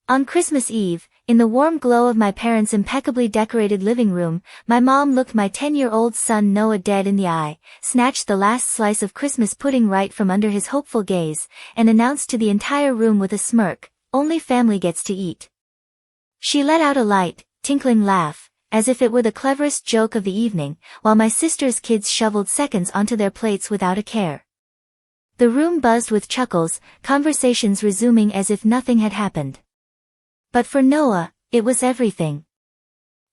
On Christmas Eve, in the warm glow of my parents' impeccably decorated living room, my mom looked my 10-year-old son Noah dead in the eye, snatched the last slice of Christmas pudding right from under his hopeful gaze, and announced to the entire room with a smirk, "Only family gets to eat." She let out a light, tinkling laugh, as if it were the cleverest joke of the evening, while my sister's kids shoveled seconds onto their plates without a care. The room buzzed with chuckles, conversations resuming as if nothing had happened. But for Noah, it was everything.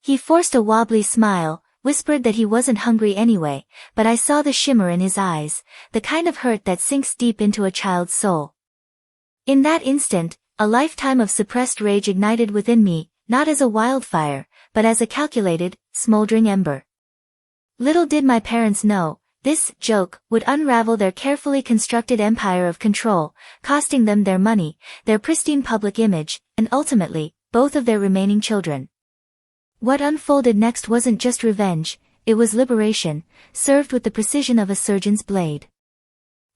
He forced a wobbly smile, whispered that he wasn't hungry anyway, but I saw the shimmer in his eyes, the kind of hurt that sinks deep into a child's soul. In that instant, a lifetime of suppressed rage ignited within me, not as a wildfire, but as a calculated, smoldering ember. Little did my parents know, this joke would unravel their carefully constructed empire of control, costing them their money, their pristine public image, and ultimately, both of their remaining children. What unfolded next wasn't just revenge, it was liberation, served with the precision of a surgeon's blade.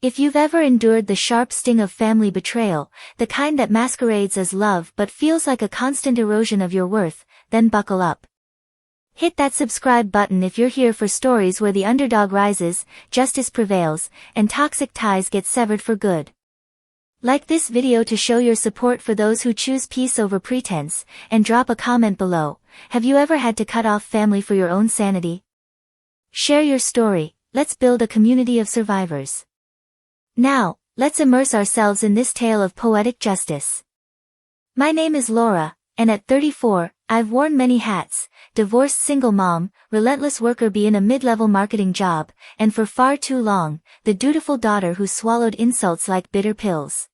If you've ever endured the sharp sting of family betrayal, the kind that masquerades as love but feels like a constant erosion of your worth, then buckle up. Hit that subscribe button if you're here for stories where the underdog rises, justice prevails, and toxic ties get severed for good. Like this video to show your support for those who choose peace over pretense, and drop a comment below. Have you ever had to cut off family for your own sanity? Share your story, let's build a community of survivors. Now, let's immerse ourselves in this tale of poetic justice. My name is Laura, and at 34, I've worn many hats: divorced single mom, relentless worker bee in a mid-level marketing job, and for far too long, the dutiful daughter who swallowed insults like bitter pills.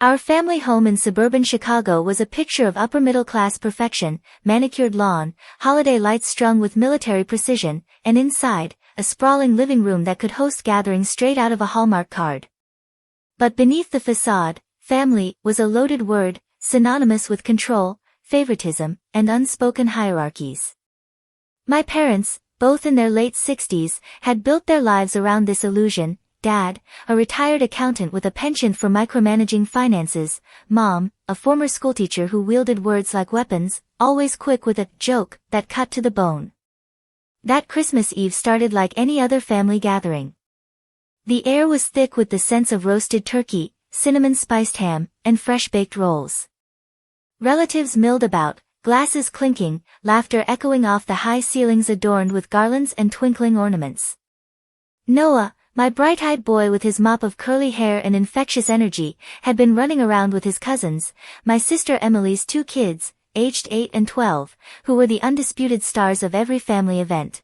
Our family home in suburban Chicago was a picture of upper-middle-class perfection: manicured lawn, holiday lights strung with military precision, and inside, a sprawling living room that could host gatherings straight out of a Hallmark card. But beneath the facade, family was a loaded word, synonymous with control, favoritism, and unspoken hierarchies. My parents, both in their late 60s, had built their lives around this illusion: Dad, a retired accountant with a penchant for micromanaging finances; Mom, a former schoolteacher who wielded words like weapons, always quick with a joke that cut to the bone. That Christmas Eve started like any other family gathering. The air was thick with the scents of roasted turkey, cinnamon-spiced ham, and fresh-baked rolls. Relatives milled about, glasses clinking, laughter echoing off the high ceilings adorned with garlands and twinkling ornaments. Noah, my bright-eyed boy with his mop of curly hair and infectious energy, had been running around with his cousins, my sister Emily's two kids, aged 8 and 12, who were the undisputed stars of every family event.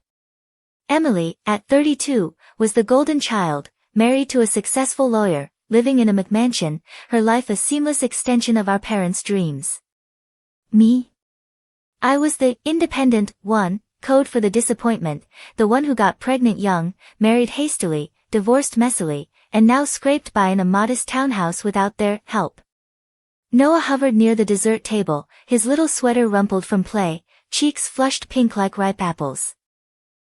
Emily, at 32, was the golden child, married to a successful lawyer, living in a McMansion, her life a seamless extension of our parents' dreams. Me? I was the independent one, code for the disappointment, the one who got pregnant young, married hastily, divorced messily, and now scraped by in a modest townhouse without their help. Noah hovered near the dessert table, his little sweater rumpled from play, cheeks flushed pink like ripe apples.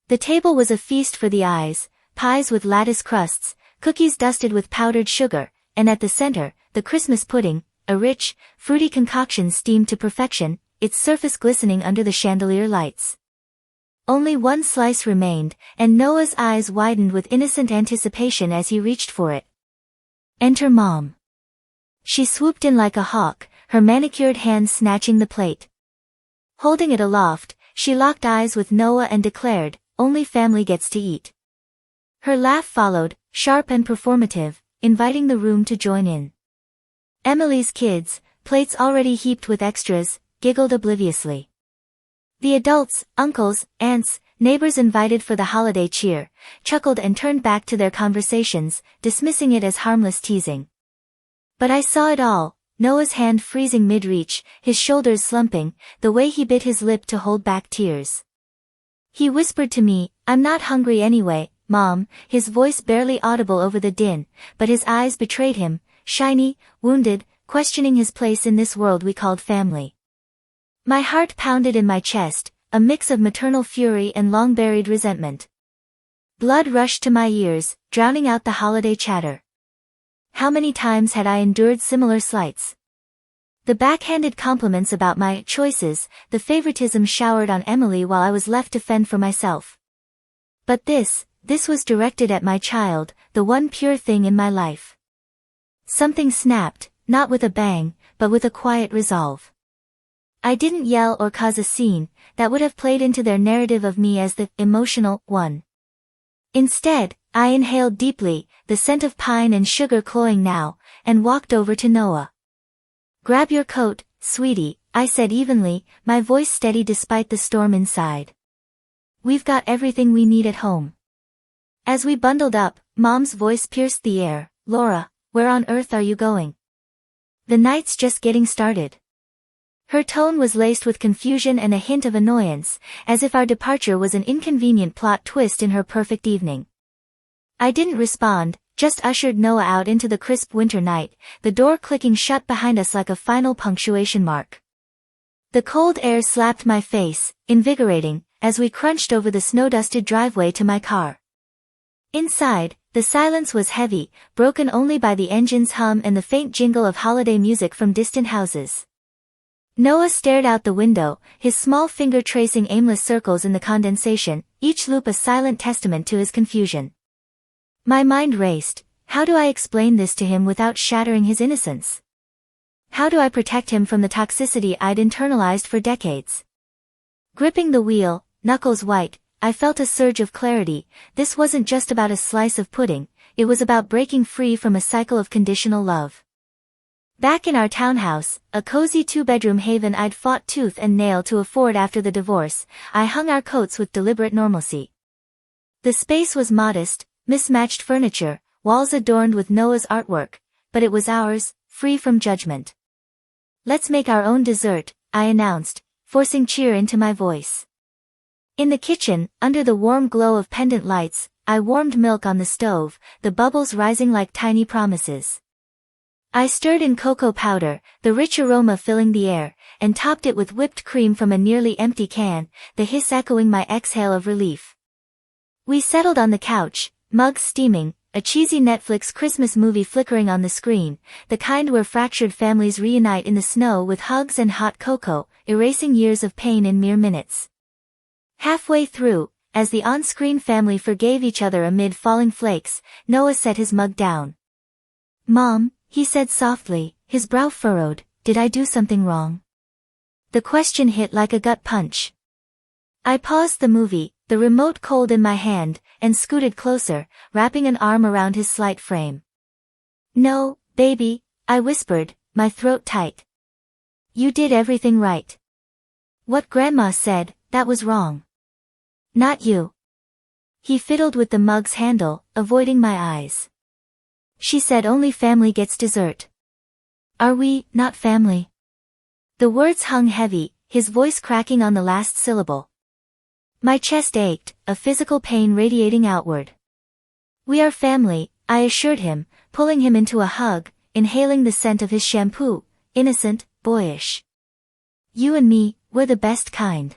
The table was a feast for the eyes: pies with lattice crusts, cookies dusted with powdered sugar, and at the center, the Christmas pudding, a rich, fruity concoction steamed to perfection, its surface glistening under the chandelier lights. Only one slice remained, and Noah's eyes widened with innocent anticipation as he reached for it. Enter Mom. She swooped in like a hawk, her manicured hands snatching the plate. Holding it aloft, she locked eyes with Noah and declared, "Only family gets to eat." Her laugh followed, sharp and performative, inviting the room to join in. Emily's kids, plates already heaped with extras, giggled obliviously. The adults, uncles, aunts, neighbors invited for the holiday cheer, chuckled and turned back to their conversations, dismissing it as harmless teasing. But I saw it all: Noah's hand freezing mid-reach, his shoulders slumping, the way he bit his lip to hold back tears. He whispered to me, "I'm not hungry anyway, Mom," his voice barely audible over the din, but his eyes betrayed him, shiny, wounded, questioning his place in this world we called family. My heart pounded in my chest, a mix of maternal fury and long-buried resentment. Blood rushed to my ears, drowning out the holiday chatter. How many times had I endured similar slights? The backhanded compliments about my choices, the favoritism showered on Emily while I was left to fend for myself. But this was directed at my child, the one pure thing in my life. Something snapped, not with a bang, but with a quiet resolve. I didn't yell or cause a scene that would have played into their narrative of me as the emotional one. Instead, I inhaled deeply, the scent of pine and sugar cloying now, and walked over to Noah. "Grab your coat, sweetie," I said evenly, my voice steady despite the storm inside. "We've got everything we need at home." As we bundled up, Mom's voice pierced the air. "Laura, where on earth are you going? The night's just getting started." Her tone was laced with confusion and a hint of annoyance, as if our departure was an inconvenient plot twist in her perfect evening. I didn't respond, just ushered Noah out into the crisp winter night, the door clicking shut behind us like a final punctuation mark. The cold air slapped my face, invigorating, as we crunched over the snow-dusted driveway to my car. Inside, the silence was heavy, broken only by the engine's hum and the faint jingle of holiday music from distant houses. Noah stared out the window, his small finger tracing aimless circles in the condensation, each loop a silent testament to his confusion. My mind raced. How do I explain this to him without shattering his innocence? How do I protect him from the toxicity I'd internalized for decades? Gripping the wheel, knuckles white, I felt a surge of clarity. This wasn't just about a slice of pudding, it was about breaking free from a cycle of conditional love. Back in our townhouse, a cozy two-bedroom haven I'd fought tooth and nail to afford after the divorce, I hung our coats with deliberate normalcy. The space was modest, mismatched furniture, walls adorned with Noah's artwork, but it was ours, free from judgment. "Let's make our own dessert," I announced, forcing cheer into my voice. In the kitchen, under the warm glow of pendant lights, I warmed milk on the stove, the bubbles rising like tiny promises. I stirred in cocoa powder, the rich aroma filling the air, and topped it with whipped cream from a nearly empty can, the hiss echoing my exhale of relief. We settled on the couch, mugs steaming, a cheesy Netflix Christmas movie flickering on the screen, the kind where fractured families reunite in the snow with hugs and hot cocoa, erasing years of pain in mere minutes. Halfway through, as the on-screen family forgave each other amid falling flakes, Noah set his mug down. "Mom," he said softly, his brow furrowed, "did I do something wrong?" The question hit like a gut punch. I paused the movie, the remote cold in my hand, and scooted closer, wrapping an arm around his slight frame. "No, baby," I whispered, my throat tight. "You did everything right. What Grandma said, that was wrong. Not you." He fiddled with the mug's handle, avoiding my eyes. "She said only family gets dessert. Are we not family?" The words hung heavy, his voice cracking on the last syllable. My chest ached, a physical pain radiating outward. "We are family," I assured him, pulling him into a hug, inhaling the scent of his shampoo, innocent, boyish. "You and me, we're the best kind.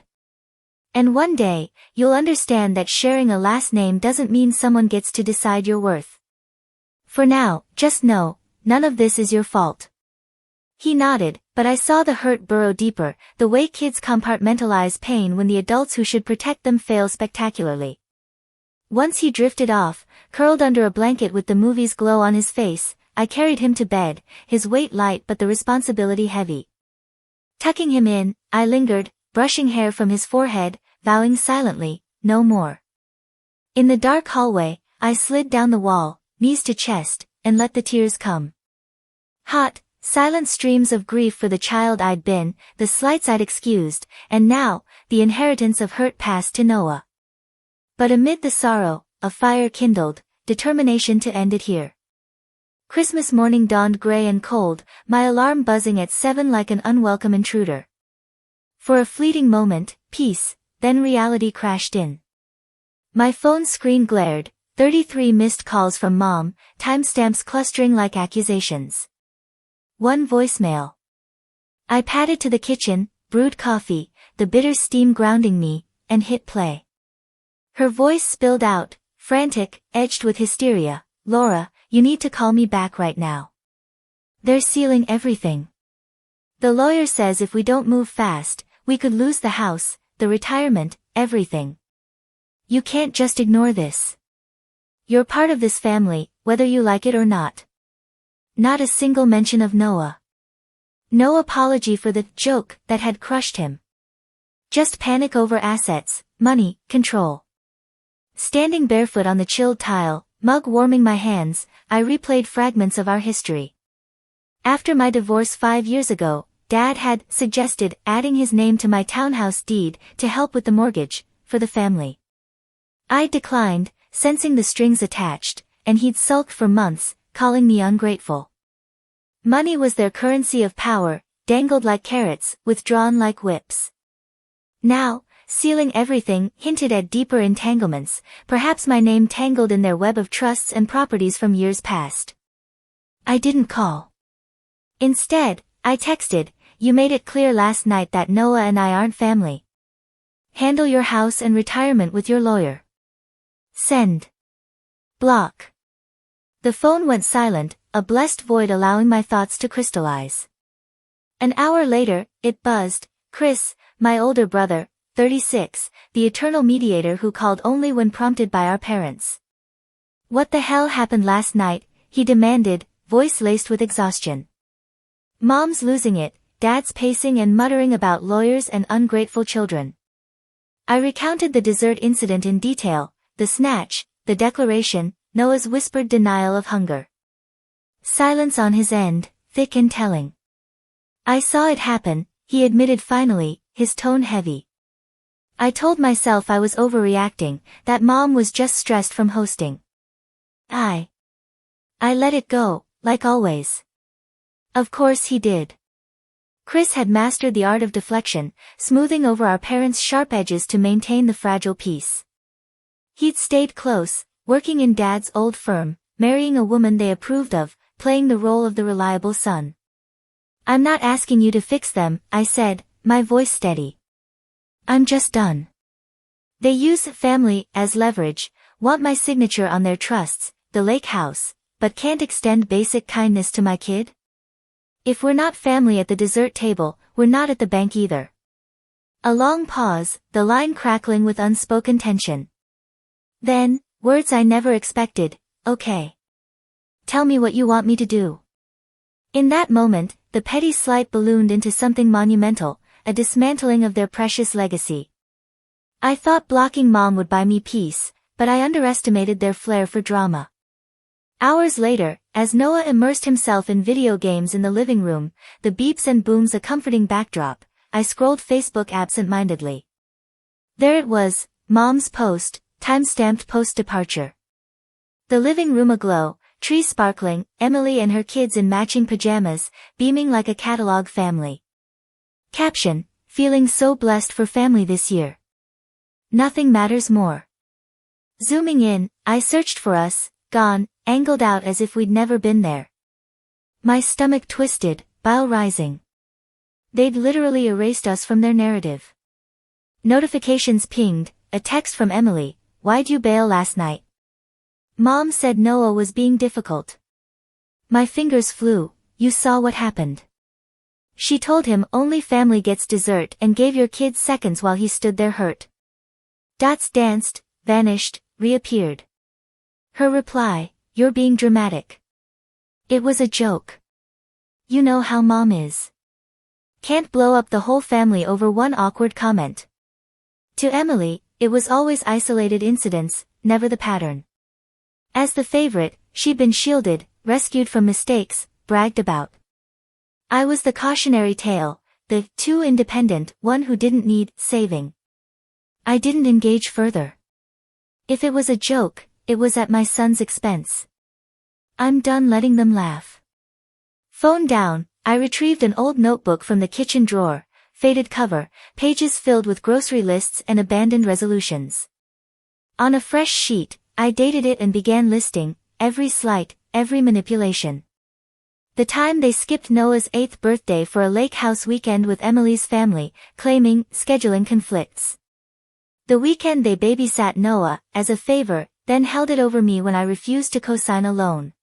And one day, you'll understand that sharing a last name doesn't mean someone gets to decide your worth. For now, just know, none of this is your fault." He nodded, but I saw the hurt burrow deeper, the way kids compartmentalize pain when the adults who should protect them fail spectacularly. Once he drifted off, curled under a blanket with the movie's glow on his face, I carried him to bed, his weight light but the responsibility heavy. Tucking him in, I lingered, brushing hair from his forehead, vowing silently, no more. In the dark hallway, I slid down the wall, knees to chest, and let the tears come. Hot, silent streams of grief for the child I'd been, the slights I'd excused, and now, the inheritance of hurt passed to Noah. But amid the sorrow, a fire kindled, determination to end it here. Christmas morning dawned gray and cold, my alarm buzzing at 7 like an unwelcome intruder. For a fleeting moment, peace, then reality crashed in. My phone screen glared, 33 missed calls from Mom, timestamps clustering like accusations. One voicemail. I padded to the kitchen, brewed coffee, the bitter steam grounding me, and hit play. Her voice spilled out, frantic, edged with hysteria. "Laura, you need to call me back right now. They're sealing everything." The lawyer says if we don't move fast, we could lose the house, the retirement, everything. You can't just ignore this. You're part of this family, whether you like it or not. Not a single mention of Noah. No apology for the joke that had crushed him. Just panic over assets, money, control. Standing barefoot on the chilled tile, mug warming my hands, I replayed fragments of our history. After my divorce 5 years ago, Dad had suggested adding his name to my townhouse deed to help with the mortgage, for the family. I declined, sensing the strings attached, and he'd sulked for months, calling me ungrateful. Money was their currency of power, dangled like carrots, withdrawn like whips. Now, sealing everything hinted at deeper entanglements, perhaps my name tangled in their web of trusts and properties from years past. I didn't call. Instead, I texted, "You made it clear last night that Noah and I aren't family. Handle your house and retirement with your lawyer. Send." Block. The phone went silent, a blessed void allowing my thoughts to crystallize. An hour later, it buzzed. Chris, my older brother, 36, the eternal mediator who called only when prompted by our parents. "What the hell happened last night?" he demanded, voice laced with exhaustion. "Mom's losing it, Dad's pacing and muttering about lawyers and ungrateful children." I recounted the dessert incident in detail, the snatch, the declaration, Noah's whispered denial of hunger. Silence on his end, thick and telling. "I saw it happen," he admitted finally, his tone heavy. I told myself I was overreacting, that Mom was just stressed from hosting. I let it go, like always. Of course he did. Chris had mastered the art of deflection, smoothing over our parents' sharp edges to maintain the fragile peace. He'd stayed close, working in Dad's old firm, marrying a woman they approved of, playing the role of the reliable son. "I'm not asking you to fix them," I said, my voice steady. "I'm just done. They use family as leverage, want my signature on their trusts, the lake house, but can't extend basic kindness to my kid? If we're not family at the dessert table, we're not at the bank either." A long pause, the line crackling with unspoken tension. Then, words I never expected, "Okay. Tell me what you want me to do." In that moment, the petty slight ballooned into something monumental, a dismantling of their precious legacy. I thought blocking Mom would buy me peace, but I underestimated their flair for drama. Hours later, as Noah immersed himself in video games in the living room, the beeps and booms a comforting backdrop, I scrolled Facebook absent-mindedly. There it was, Mom's post, time-stamped post-departure. The living room aglow, trees sparkling, Emily and her kids in matching pajamas, beaming like a catalog family. Caption, "Feeling so blessed for family this year. Nothing matters more." Zooming in, I searched for us, gone, angled out as if we'd never been there. My stomach twisted, bile rising. They'd literally erased us from their narrative. Notifications pinged, a text from Emily, "Why'd you bail last night? Mom said Noah was being difficult." My fingers flew, "You saw what happened. She told him only family gets dessert and gave your kid seconds while he stood there hurt." Dots danced, vanished, reappeared. Her reply, "You're being dramatic. It was a joke. You know how Mom is. Can't blow up the whole family over one awkward comment." To Emily, it was always isolated incidents, never the pattern. As the favorite, she'd been shielded, rescued from mistakes, bragged about. I was the cautionary tale, the too independent one who didn't need saving. I didn't engage further. If it was a joke, it was at my son's expense. I'm done letting them laugh. Phone down, I retrieved an old notebook from the kitchen drawer, faded cover, pages filled with grocery lists and abandoned resolutions. On a fresh sheet, I dated it and began listing every slight, every manipulation. The time they skipped Noah's 8th birthday for a lake house weekend with Emily's family, claiming scheduling conflicts. The weekend they babysat Noah, as a favor, then held it over me when I refused to co-sign a loan.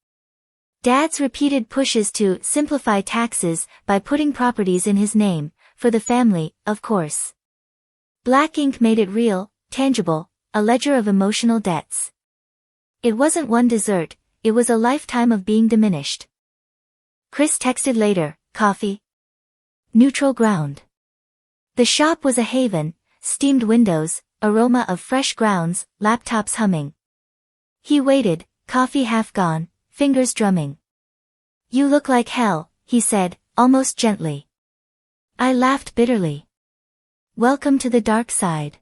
Dad's repeated pushes to simplify taxes by putting properties in his name, for the family, of course. Black ink made it real, tangible, a ledger of emotional debts. It wasn't one dessert, it was a lifetime of being diminished. Chris texted later, coffee? Neutral ground. The shop was a haven, steamed windows, aroma of fresh grounds, laptops humming. He waited, coffee half gone, fingers drumming. You look like hell, he said, almost gently. I laughed bitterly. Welcome to the dark side.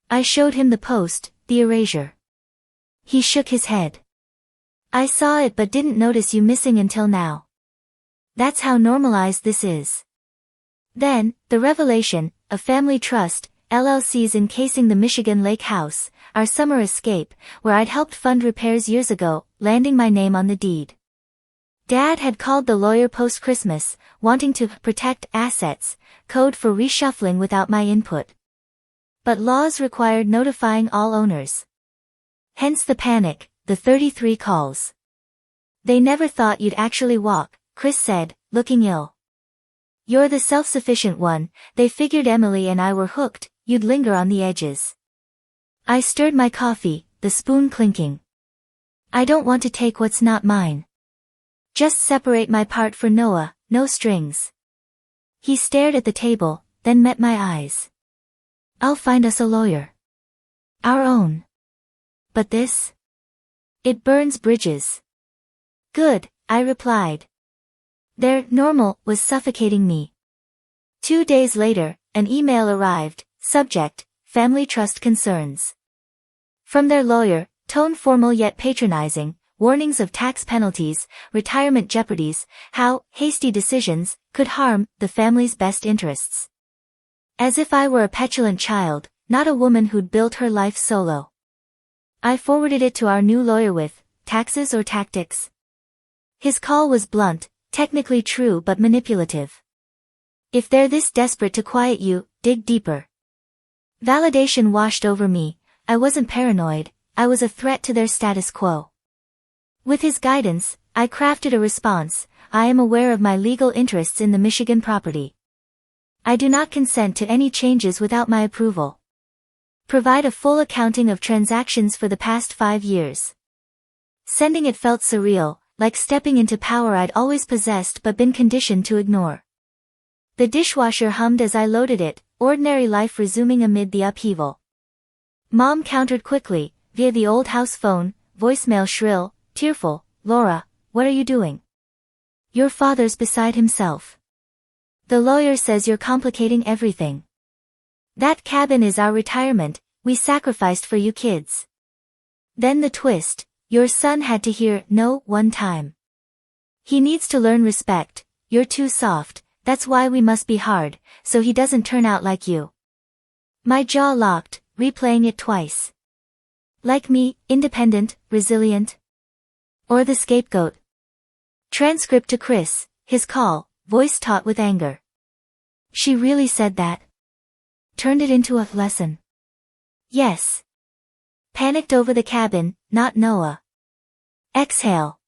I showed him the post, the erasure. He shook his head. I saw it but didn't notice you missing until now. That's how normalized this is. Then, the revelation, a family trust, LLCs encasing the Michigan Lake house, our summer escape, where I'd helped fund repairs years ago, landing my name on the deed. Dad had called the lawyer post-Christmas, wanting to protect assets, code for reshuffling without my input. But laws required notifying all owners. Hence the panic, the 33 calls. They never thought you'd actually walk, Chris said, looking ill. You're the self-sufficient one, they figured Emily and I were hooked, you'd linger on the edges. I stirred my coffee, the spoon clinking. I don't want to take what's not mine. Just separate my part for Noah, no strings. He stared at the table, then met my eyes. I'll find us a lawyer. Our own. But this? It burns bridges. Good, I replied. Their normal was suffocating me. 2 days later, an email arrived, subject, family trust concerns. From their lawyer, tone formal yet patronizing, warnings of tax penalties, retirement jeopardies, how hasty decisions could harm the family's best interests. As if I were a petulant child, not a woman who'd built her life solo. I forwarded it to our new lawyer with, taxes or tactics? His call was blunt, technically true but manipulative. If they're this desperate to quiet you, dig deeper. Validation washed over me. I wasn't paranoid, I was a threat to their status quo. With his guidance, I crafted a response. I am aware of my legal interests in the Michigan property. I do not consent to any changes without my approval. Provide a full accounting of transactions for the past 5 years. Sending it felt surreal, like stepping into power I'd always possessed but been conditioned to ignore. The dishwasher hummed as I loaded it, ordinary life resuming amid the upheaval. Mom countered quickly, via the old house phone, voicemail shrill, tearful, Laura, what are you doing? Your father's beside himself. The lawyer says you're complicating everything. That cabin is our retirement, we sacrificed for you kids. Then the twist, your son had to hear no one time. He needs to learn respect, you're too soft, that's why we must be hard, so he doesn't turn out like you. My jaw locked, replaying it twice. Like me, independent, resilient? Or the scapegoat? Transcript to Chris, his call, voice taut with anger. She really said that? Turned it into a lesson? Yes. Panicked over the cabin, not Noah. Exhale.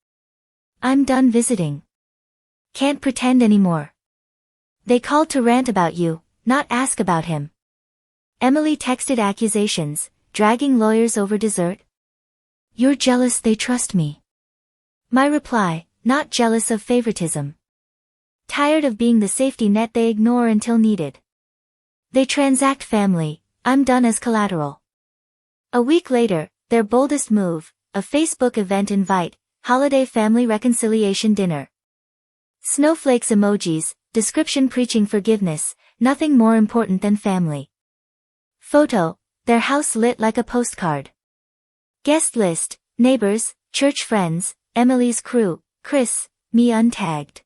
I'm done visiting. Can't pretend anymore. They called to rant about you, not ask about him. Emily texted accusations, dragging lawyers over dessert. You're jealous they trust me. My reply, not jealous of favoritism. Tired of being the safety net they ignore until needed. They transact family, I'm done as collateral. A week later, their boldest move, a Facebook event invite, holiday family reconciliation dinner. Snowflakes emojis, description preaching forgiveness, nothing more important than family. Photo, their house lit like a postcard. Guest list, neighbors, church friends, Emily's crew, Chris, me untagged.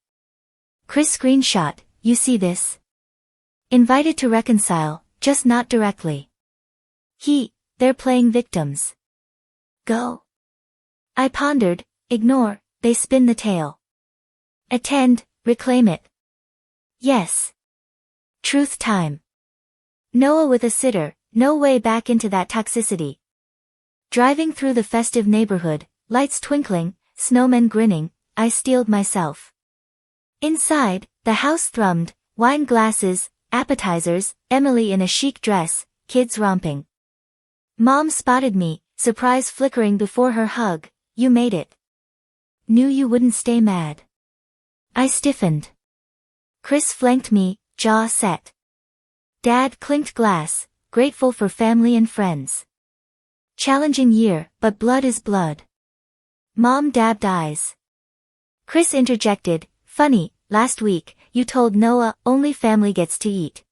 Chris screenshot, you see this? Invited to reconcile, just not directly. They're playing victims. Go. I pondered, ignore, they spin the tale. Attend, reclaim it. Yes. Truth time. Noah with a sitter, no way back into that toxicity. Driving through the festive neighborhood, lights twinkling, snowmen grinning, I steeled myself. Inside, the house thrummed, wine glasses, appetizers, Emily in a chic dress, kids romping. Mom spotted me, surprise flickering before her hug. You made it. Knew you wouldn't stay mad. I stiffened. Chris flanked me, jaw set. Dad clinked glass, grateful for family and friends. Challenging year, but blood is blood. Mom dabbed eyes. Chris interjected, funny, last week, you told Noah only family gets to eat.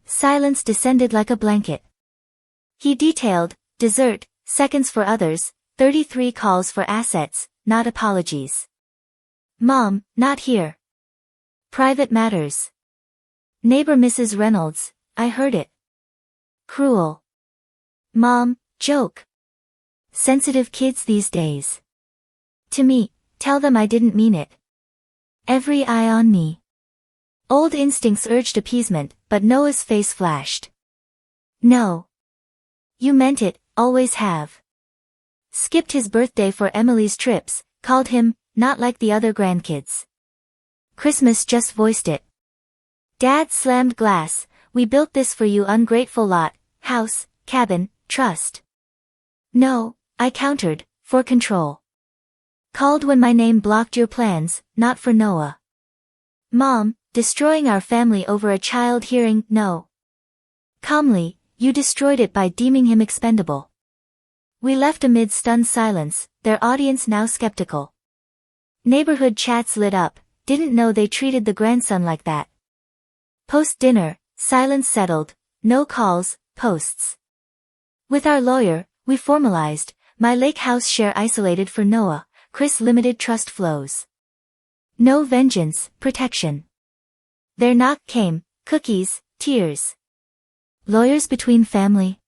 Silence descended like a blanket. He detailed, dessert, seconds for others, 33 calls for assets, not apologies. Mom, not here. Private matters. Neighbor Mrs. Reynolds, I heard it. Cruel. Mom, joke. Sensitive kids these days. To me, tell them I didn't mean it. Every eye on me. Old instincts urged appeasement, but Noah's face flashed. No. You meant it, always have. Skipped his birthday for Emily's trips, called him, not like the other grandkids. Christmas just voiced it. Dad slammed glass, we built this for you ungrateful lot, house, cabin, trust. No, I countered, for control. Called when my name blocked your plans, not for Noah. Mom, destroying our family over a child hearing no. Calmly, you destroyed it by deeming him expendable. We left amid stunned silence, their audience now skeptical. Neighborhood chats lit up, didn't know they treated the grandson like that. Post-dinner, silence settled, no calls, posts. With our lawyer, we formalized, my lake house share isolated for Noah, Chris limited trust flows. No vengeance, protection. Their knock came, cookies, tears. Lawyers between family.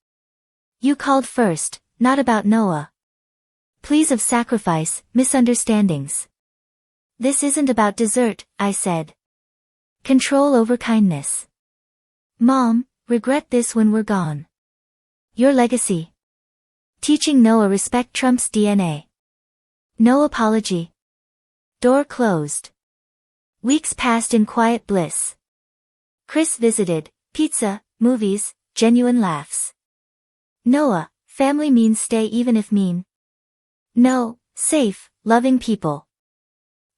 You called first, not about Noah. Pleas of sacrifice, misunderstandings. This isn't about dessert, I said. Control over kindness. Mom, regret this when we're gone. Your legacy. Teaching Noah respect trumps DNA. No apology. Door closed. Weeks passed in quiet bliss. Chris visited, pizza, movies, genuine laughs. Noah, family means stay even if mean. No, safe, loving people.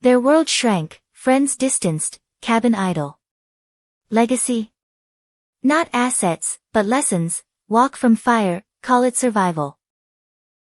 Their world shrank, friends distanced, cabin idle. Legacy? Not assets, but lessons, walk from fire, call it survival.